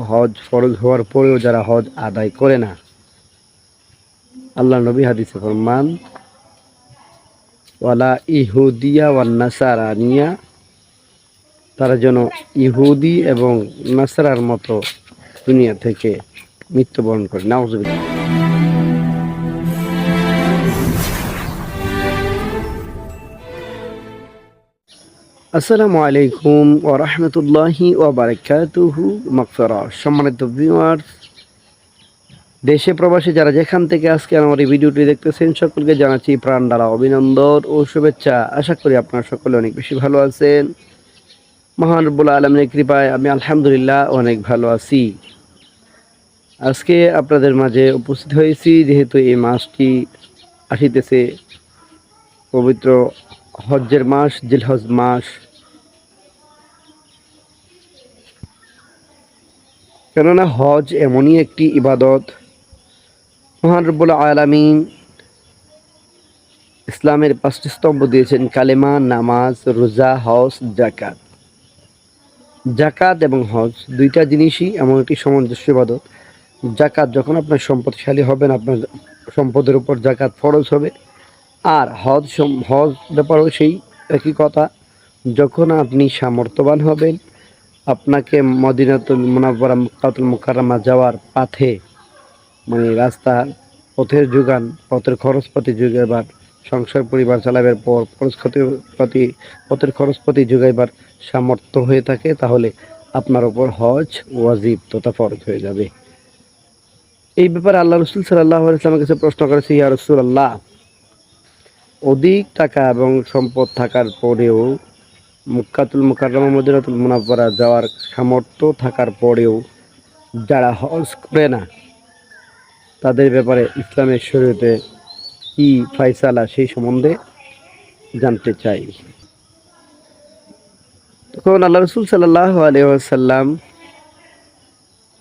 হজ ফরজ হওয়ার পরেও যারা হজ আদায় করে না, আল্লাহ নবী হাদিসে ফরমান ওয়ালা ইহুদিয়া ওয়ান নাসারানিয়া, তারা যেন ইহুদি এবং নাসারার মতো দুনিয়া থেকে মৃত্যুবরণ করে। নাউজুবিল্লাহ। আসসালামু আলাইকুম ওয়া রাহমাতুল্লাহি ওয়া বারাকাতুহু। মাগফিরাহ। সম্মানিত ভিউয়ার্স, দেশে প্রবাসী যারা যেখান থেকে আজকে আমার এই ভিডিওটি দেখতেছেন, সকলকে জানাচ্ছি প্রাণ ঢালা অভিনন্দন ও শুভেচ্ছা। আশা করি আপনারা সকলে অনেক বেশি ভালো আছেন। মহান রব্বুল আলামিনের কৃপায় আমি আলহামদুলিল্লাহ অনেক ভালো আছি। আজকে আপনাদের মাঝে উপস্থিত হয়েছি যেহেতু এই মাসটি আসিতেছে, পবিত্র হজ্জের মাস, জিলহজ মাস। কেননা হজ এমনই একটি ইবাদত, মহান রব্বুল আলামিন ইসলামের 5টি স্তম্ভ দিয়েছেন: কালেমা, নামাজ, রোজা, হজ, জাকাত। জাকাত এবং হজ দুইটা জিনিসই এমন একটি সামঞ্জস্য ইবাদত। জাকাত যখন আপনার সম্পদশালী হবেন, আপনার সম্পদের উপর জাকাত ফরজ হবে। আর হজ ব্যাপারেও সেই একই কথা, যখন আপনি সামর্থ্যবান হবেন, আপনাকে মদিনাতুল মুনাওয়ারা মক্কাতুল মুকাররমা যাওয়ার পথে, মানে রাস্তার পথের যোগান, পথের খরচপাতি যোগাইবার, সংসার পরিবার চালাবার পর পথের খরচপাতি যোগাইবার সামর্থ্য হয়ে থাকে, তাহলে আপনার ওপর হজ ওয়াজিব তথা ফরজ হয়ে যাবে। এই ব্যাপারে আল্লাহ রাসূল সাল্লাল্লাহু আলাইহি ওয়াসাল্লামের কাছে প্রশ্ন করেছে, ইয়া রাসূলুল্লাহ, অধিক টাকা এবং সম্পদ থাকার পরেও, মক্কাতুল মুকাররমা মদিনাতুল মুনাওয়ারা যাওয়ার সামর্থ্য থাকার পরেও যারা হজ করে না, তাদের ব্যাপারে ইসলামের শরীয়তে কি ফায়সালা সেই সম্বন্ধে জানতে চাই। তখন আল্লাহ রাসূল সাল্লাল্লাহু আলাইহি ওয়াসাল্লাম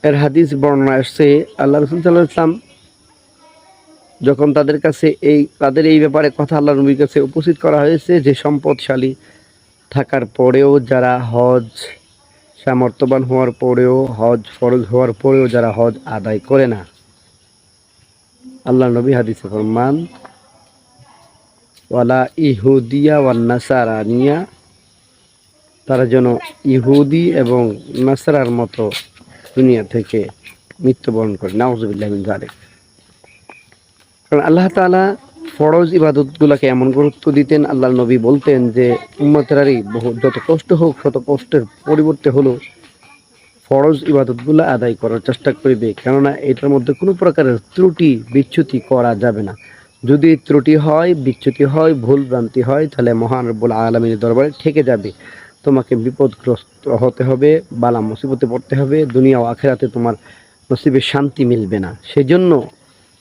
এর হাদিস বর্ণনা আসছে, আল্লাহ রাসূল সাল্লাল্লাহু আলাইহি ওয়াসাল্লাম যখন তাদের এই ব্যাপারে কথা আল্লাহ নবীর কাছে উপস্থিত করা হয়েছে যে সম্পদশালী থাকার পরেও যারা হজ, সামর্থ্যবান হওয়ার পরেও, হজ ফরজ হওয়ার পরেও যারা হজ আদায় করে না, আল্লাহ নবী হাদিসে ফরমান ওয়ালা ইহুদিয়া ওয়ান নাসারানিয়া, তারা যেন ইহুদি এবং নাসারার মতো দুনিয়া থেকে মৃত্যুবরণ করে। নাউজুবিল্লাহি মিন যালিক। কারণ আল্লাহ তাআলা ফরজ ইবাদতগুলোকে এমন গুরুত্ব দিতেন, আল্লাহ নবী বলতেন যে উম্মতেরারই যত কষ্ট হোক, শত কষ্টের পরিবর্তে হলো ফরজ ইবাদতগুলো আদায় করার চেষ্টা করবে। কেননা এটার মধ্যে কোনো প্রকারের ত্রুটি বিচ্যুতি করা যাবে না। যদি ত্রুটি হয়, বিচ্যুতি হয়, ভুল ভ্রান্তি হয়, তাহলে মহান রব্বুল আলামিনের দরবারে ঠেকে যাবে। তোমাকে বিপদগ্রস্ত হতে হবে, বালা মুসিবতে পড়তে হবে, দুনিয়া ও আখিরাতে তোমার নসিবে শান্তি মিলবে না। সেজন্য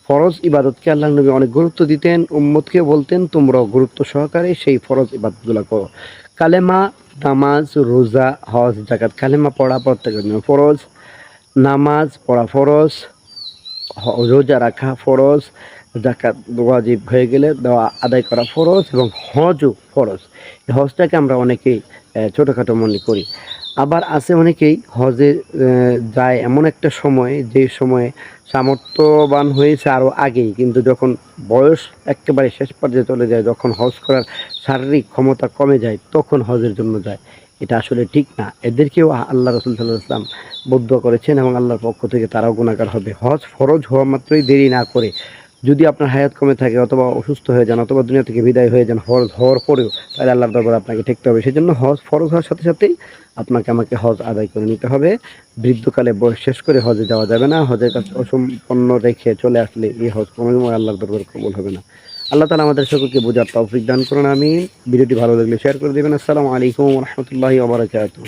ফরজ ইবাদতকে আল্লাহ নবী অনেক গুরুত্ব দিতেন, উম্মতকে বলতেন তোমরাও গুরুত্ব সহকারে সেই ফরজ ইবাদতগুলো করো। কালেমা, নামাজ, রোজা, হজ, জাকাত। কালেমা পড়া প্রত্যেকের জন্য ফরজ, নামাজ পড়া ফরজ, রোজা রাখা ফরজ, জাকাত ওয়াজিব হয়ে গেলে দেওয়া আদায় করা ফরজ, এবং হজও ফরজ। এই হজটাকে আমরা অনেকেই ছোটোখাটো মনে করি। আবার আছে অনেকেই হজে যায় এমন একটা সময়, যে সময়ে সামর্থ্যবান হয়েছে আরও আগেই, কিন্তু যখন বয়স একেবারে শেষ পর্যায়ে চলে যায়, যখন হজ করার শারীরিক ক্ষমতা কমে যায়, তখন হজের জন্য যায়। এটা আসলে ঠিক না। এদেরকেও আল্লাহ রাসূল সাল্লাল্লাহু আলাইহি ওয়াসাল্লাম বদদুয়া করেছেন এবং আল্লাহর পক্ষ থেকে তারাও গুনাহগার হবে। হজ ফরজ হওয়া মাত্রই দেরি না করে, যদি আপনার হায়াত কমে থাকে, অথবা অসুস্থ হয়ে যান, অথবা দুনিয়া থেকে বিদায় হয়ে যান হজ হওয়ার পরেও, তাহলে আল্লাহর দরবারে আপনাকে ঠেকতে হবে। সেজন্য হজ ফরজ হওয়ার সাথে সাথেই আমাকে হজ আদায় করে নিতে হবে। বৃদ্ধকালে বয়স শেষ করে হজে যাওয়া যাবে না। হজের কাজ অসম্পন্ন রেখে চলে আসলে এই হজ কোনোদিনও আল্লাহর দরবারে কবুল হবে না। আল্লাহ তাআলা আমাদের সকলকে বোঝার তৌফিক দান করুন। আমিন। ভিডিওটি ভালো লাগলে শেয়ার করে দেবেন। আসসালামু আলাইকুম ওয়া রাহমাতুল্লাহি ওয়া বারাকাতুহু।